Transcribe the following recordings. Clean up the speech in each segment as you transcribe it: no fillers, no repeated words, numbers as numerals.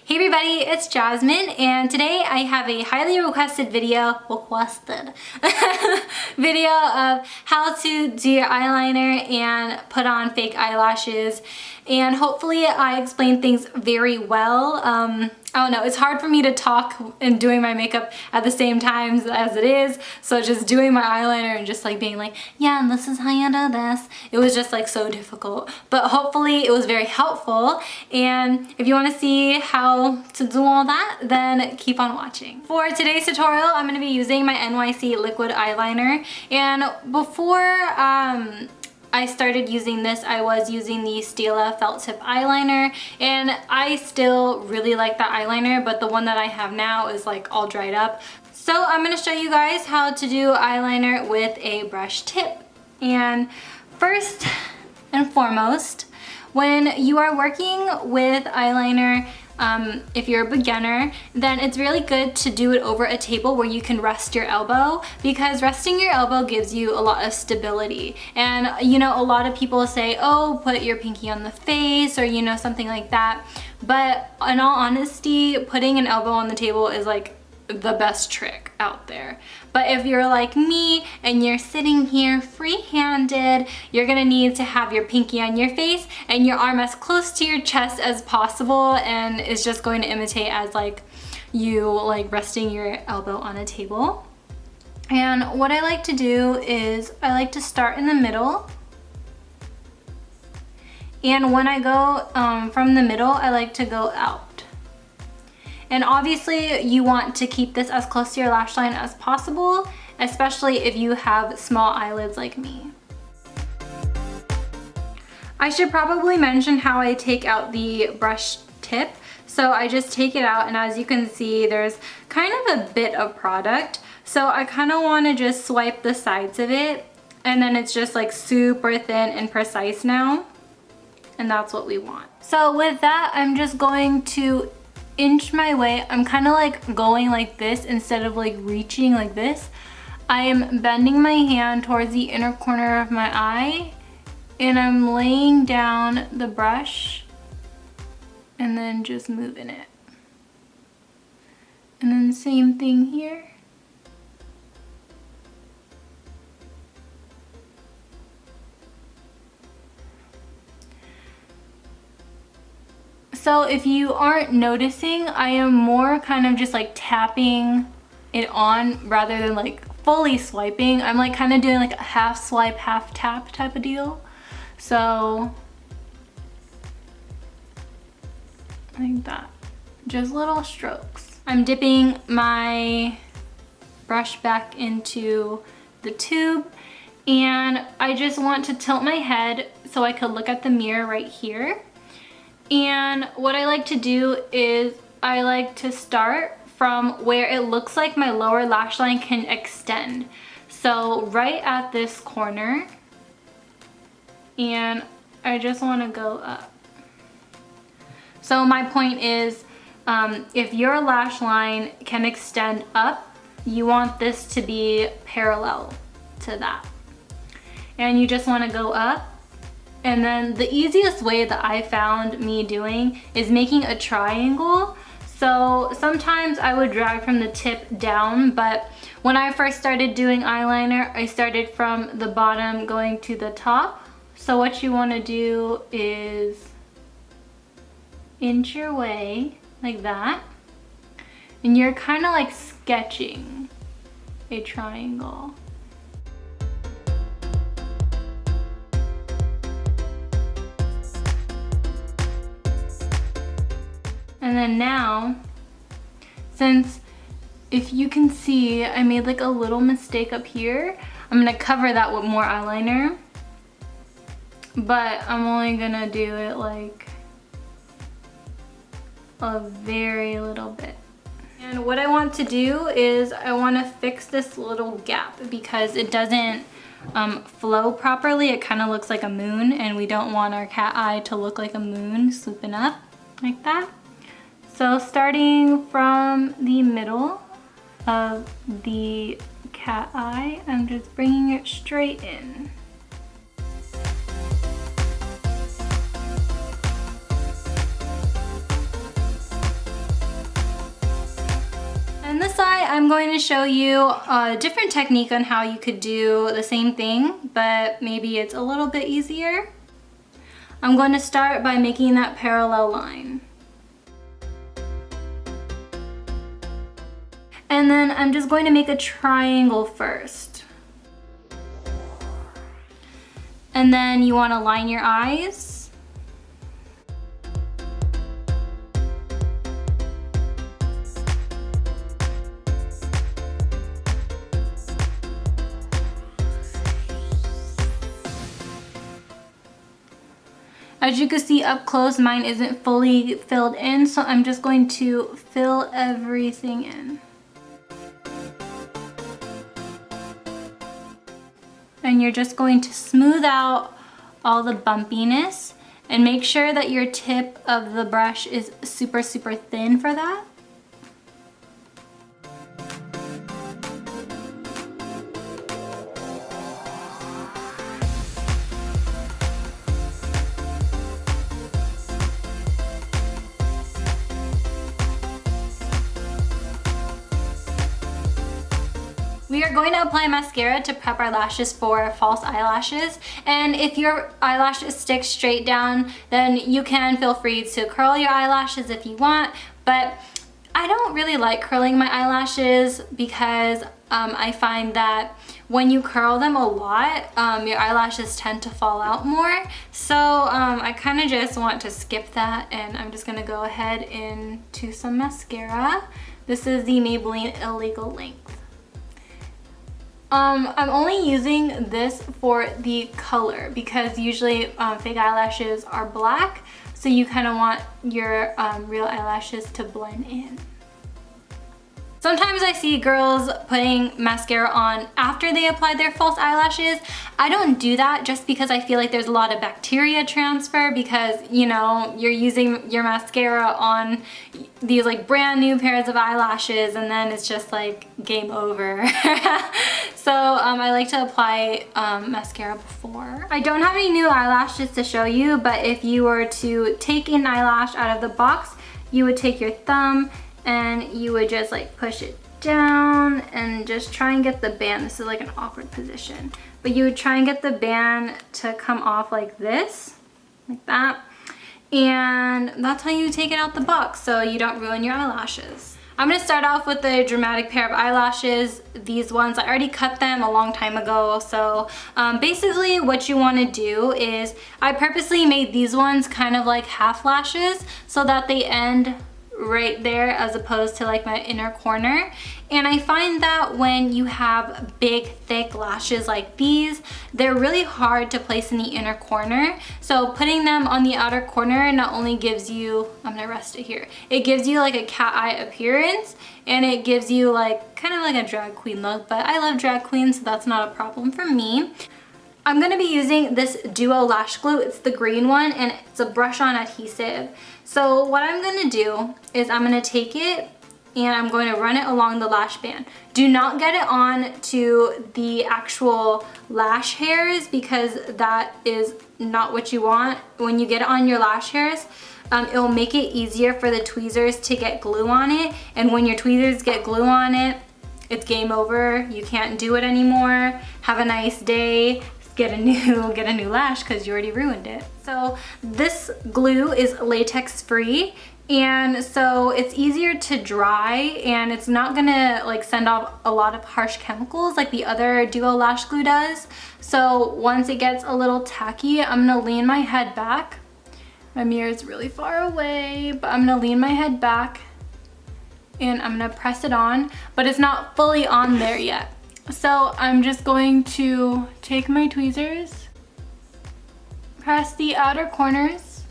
Hey everybody, it's Jasmine, and today I have a highly requested video video of how to do your eyeliner and put on fake eyelashes. And hopefully I explain things very well. I don't know, it's hard for me to talk and doing my makeup at the same time as it is. So just doing my eyeliner and just like being like, yeah, and this is how you do this. It was just like so difficult. But hopefully it was very helpful. And if you want to see how to do all that, then keep on watching. For today's tutorial, I'm going to be using my NYC liquid eyeliner. And before I started using this, I was using the Stila felt tip eyeliner, and I still really like that eyeliner, but the one that I have now is like all dried up. So I'm going to show you guys how to do eyeliner with a brush tip. And first and foremost, when you are working with eyeliner, if you're a beginner, then it's really good to do it over a table where you can rest your elbow, because resting your elbow gives you a lot of stability. And you know, a lot of people say, oh, put your pinky on the face, or you know, something like that. But in all honesty, putting an elbow on the table is like the best trick out there. But if you're like me and you're sitting here free-handed, you're gonna need to have your pinky on your face and your arm as close to your chest as possible, and it's just going to imitate as like you like resting your elbow on a table. And what I like to do is I like to start in the middle, and when I go from the middle, I like to go out. And obviously you want to keep this as close to your lash line as possible, especially if you have small eyelids like me. I should probably mention how I take out the brush tip. So I just take it out, and as you can see, there's kind of a bit of product. So I kind of want to just swipe the sides of it, and then it's just like super thin and precise now. And that's what we want. So with that, I'm just going to inch my way. I'm kind of like going like this instead of like reaching like this. I am bending my hand towards the inner corner of my eye, and I'm laying down the brush and then just moving it. And then same thing here. So if you aren't noticing, I am more kind of just like tapping it on rather than like fully swiping. I'm like kind of doing like a half swipe, half tap type of deal. So like that, just little strokes. I'm dipping my brush back into the tube, and I just want to tilt my head so I could look at the mirror right here. And what I like to do is I like to start from where it looks like my lower lash line can extend. So right at this corner, and I just want to go up. So my point is, if your lash line can extend up, you want this to be parallel to that. And you just want to go up. And then the easiest way that I found me doing is making a triangle. So sometimes I would drag from the tip down, but when I first started doing eyeliner, I started from the bottom going to the top. So what you want to do is inch your way like that, and you're kind of like sketching a triangle. And then now, since if you can see, I made like a little mistake up here, I'm gonna cover that with more eyeliner, but I'm only gonna do it like a very little bit. And what I want to do is I want to fix this little gap because it doesn't flow properly. It kind of looks like a moon, and we don't want our cat eye to look like a moon swooping up like that. So starting from the middle of the cat eye, I'm just bringing it straight in. On this side, I'm going to show you a different technique on how you could do the same thing, but maybe it's a little bit easier. I'm going to start by making that parallel line. And then I'm just going to make a triangle first. And then you want to line your eyes. As you can see up close, mine isn't fully filled in, so I'm just going to fill everything in. And you're just going to smooth out all the bumpiness and make sure that your tip of the brush is super thin for that. We are going to apply mascara to prep our lashes for false eyelashes, and if your eyelashes stick straight down, then you can feel free to curl your eyelashes if you want, but I don't really like curling my eyelashes because I find that when you curl them a lot, your eyelashes tend to fall out more, so I kind of just want to skip that, and I'm just going to go ahead into some mascara. This is the Maybelline Illegal Length. I'm only using this for the color because usually fake eyelashes are black, so you kind of want your real eyelashes to blend in. Sometimes I see girls putting mascara on after they apply their false eyelashes. I don't do that just because I feel like there's a lot of bacteria transfer because, you know, you're using your mascara on these like brand new pairs of eyelashes and then it's just like game over. So I like to apply mascara before. I don't have any new eyelashes to show you, but if you were to take an eyelash out of the box, you would take your thumb and you would just like push it down and just try and get the band. This is like an awkward position, but you would try and get the band to come off like this, like that. And that's how you take it out the box so you don't ruin your eyelashes. I'm gonna start off with a dramatic pair of eyelashes. These ones, I already cut them a long time ago. So basically what you wanna do is, I purposely made these ones kind of like half lashes so that they end right there as opposed to like my inner corner. And I find that when you have big thick lashes like these, they're really hard to place in the inner corner. So putting them on the outer corner not only gives you, I'm gonna rest it here, it gives you like a cat eye appearance and it gives you like kind of like a drag queen look, but I love drag queens, so that's not a problem for me. I'm gonna be using this Duo Lash Glue. It's the green one and it's a brush on adhesive. So what I'm gonna do is I'm gonna take it and I'm going to run it along the lash band. Do not get it on to the actual lash hairs because that is not what you want. When you get it on your lash hairs, it'll make it easier for the tweezers to get glue on it. And when your tweezers get glue on it, it's game over. You can't do it anymore. Have a nice day. Get a new lash because you already ruined it. So this glue is latex free, and so it's easier to dry and it's not gonna like send off a lot of harsh chemicals like the other Duo Lash Glue does. So once it gets a little tacky, I'm gonna lean my head back. My mirror is really far away, but I'm gonna lean my head back and I'm gonna press it on, but it's not fully on there yet. So I'm just going to take my tweezers, press the outer corners,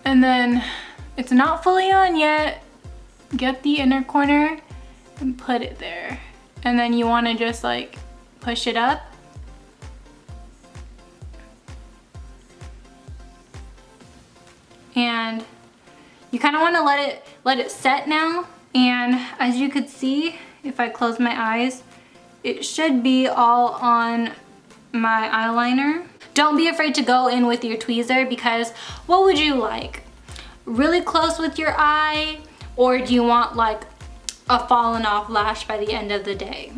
and then it's not fully on yet. Get the inner corner and put it there. And then you want to just like push it up. And you kind of want to let it set now. And as you could see, if I close my eyes, it should be all on my eyeliner. Don't be afraid to go in with your tweezer because what would you like? Really close with your eye, or do you want like a fallen off lash by the end of the day.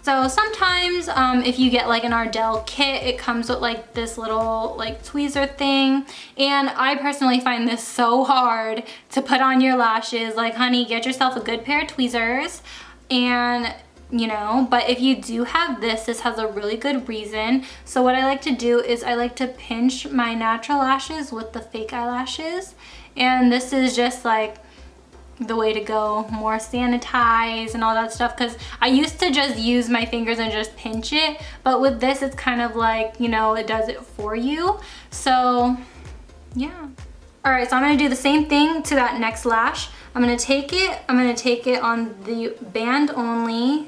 So sometimes if you get like an Ardell kit, it comes with like this little like tweezer thing, and I personally find this so hard to put on your lashes. Like, honey, get yourself a good pair of tweezers, and you know, but if you do have this has a really good reason. So what I like to do is I like to pinch my natural lashes with the fake eyelashes, and this is just like the way to go, more sanitized and all that stuff, because I used to just use my fingers and just pinch it, but with this it's kind of like, you know, it does it for you. So yeah. All right, so I'm gonna do the same thing to that next lash. I'm gonna take it on the band only,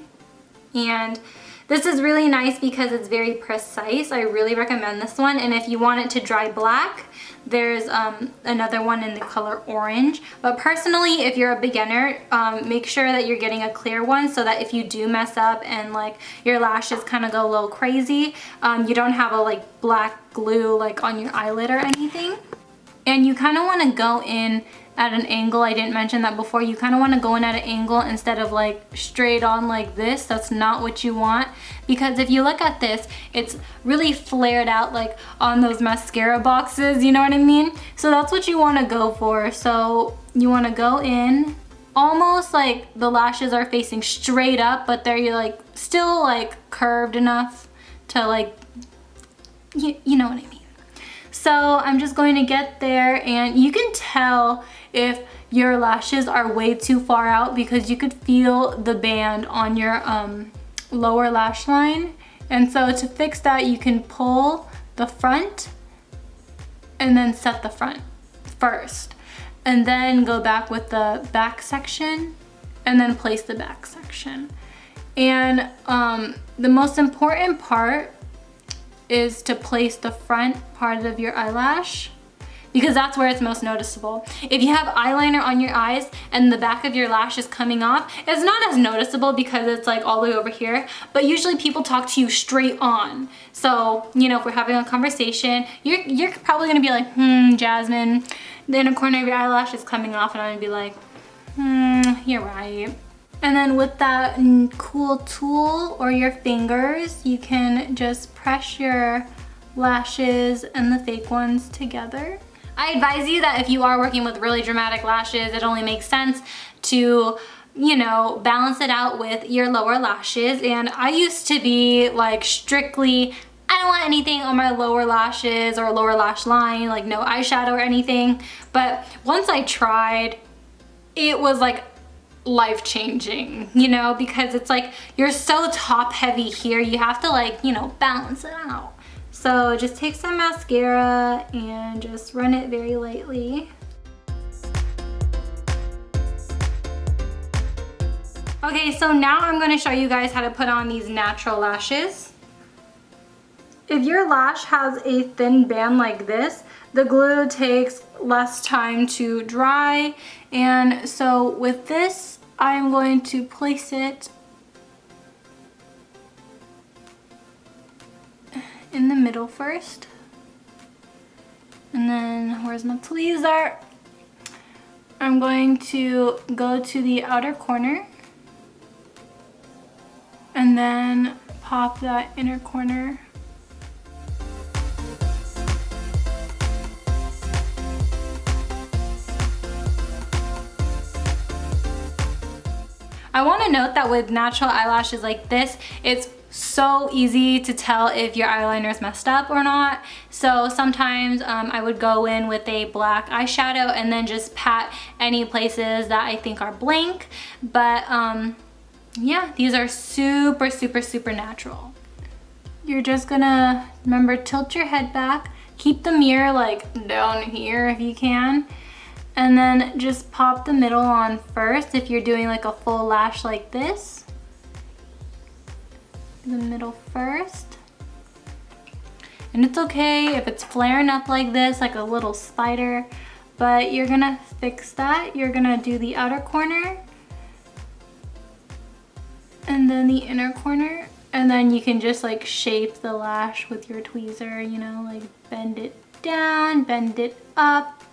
and this is really nice because it's very precise. I really recommend this one, and if you want it to dry black, there's another one in the color orange. But personally, if you're a beginner, make sure that you're getting a clear one so that if you do mess up and like your lashes kind of go a little crazy, you don't have a like black glue like on your eyelid or anything. And you kind of want to go in at an angle. I didn't mention that before. You kind of want to go in at an angle instead of like straight on like this. That's not what you want, because if you look at this, it's really flared out like on those mascara boxes, you know what I mean? So that's what you want to go for. So you want to go in almost like the lashes are facing straight up, but they're like still like curved enough to like, you know what I mean? So I'm just going to get there, and you can tell if your lashes are way too far out because you could feel the band on your lower lash line. And so to fix that, you can pull the front and then set the front first, and then go back with the back section and then place the back section. And the most important part is to place the front part of your eyelash, because that's where it's most noticeable. If you have eyeliner on your eyes and the back of your lash is coming off, it's not as noticeable because it's like all the way over here, but usually people talk to you straight on. So, you know, if we're having a conversation, you're probably gonna be like, Jasmine, the inner corner of your eyelash is coming off, and I'm gonna be like, you're right. And then with that cool tool or your fingers, you can just press your lashes and the fake ones together. I advise you that if you are working with really dramatic lashes, it only makes sense to, you know, balance it out with your lower lashes. And I used to be like strictly, I don't want anything on my lower lashes or lower lash line, like no eyeshadow or anything. But once I tried, it was like life-changing, you know, because it's like you're so top heavy here, you have to like, you know, balance it out. So just take some mascara and just run it very lightly. Okay, so now I'm going to show you guys how to put on these natural lashes. If your lash has a thin band like this, the glue takes less time to dry, and so with this, I'm going to place it in the middle first, and then where's my tweezer? I'm going to go to the outer corner and then pop that inner corner. I want to note that with natural eyelashes like this, it's so easy to tell if your eyeliner is messed up or not. So sometimes I would go in with a black eyeshadow and then just pat any places that I think are blank. But yeah, these are super, super, super natural. You're just gonna, remember, tilt your head back. Keep the mirror like down here if you can. And then just pop the middle on first if you're doing like a full lash like this. The middle first. And it's okay if it's flaring up like this, like a little spider, but you're gonna fix that. You're gonna do the outer corner and then the inner corner, and then you can just like shape the lash with your tweezer, you know, like bend it down, bend it up.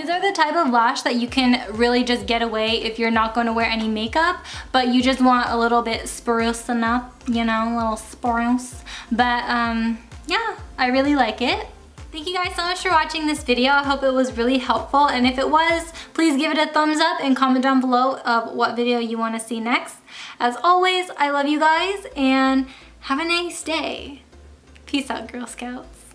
These are the type of lash that you can really just get away if you're not going to wear any makeup, but you just want a little bit sprucing up, you know, a little spruce. But yeah, I really like it. Thank you guys so much for watching this video. I hope it was really helpful, and if it was, please give it a thumbs up and comment down below of what video you want to see next. As always, I love you guys and have a nice day. Peace out, Girl Scouts.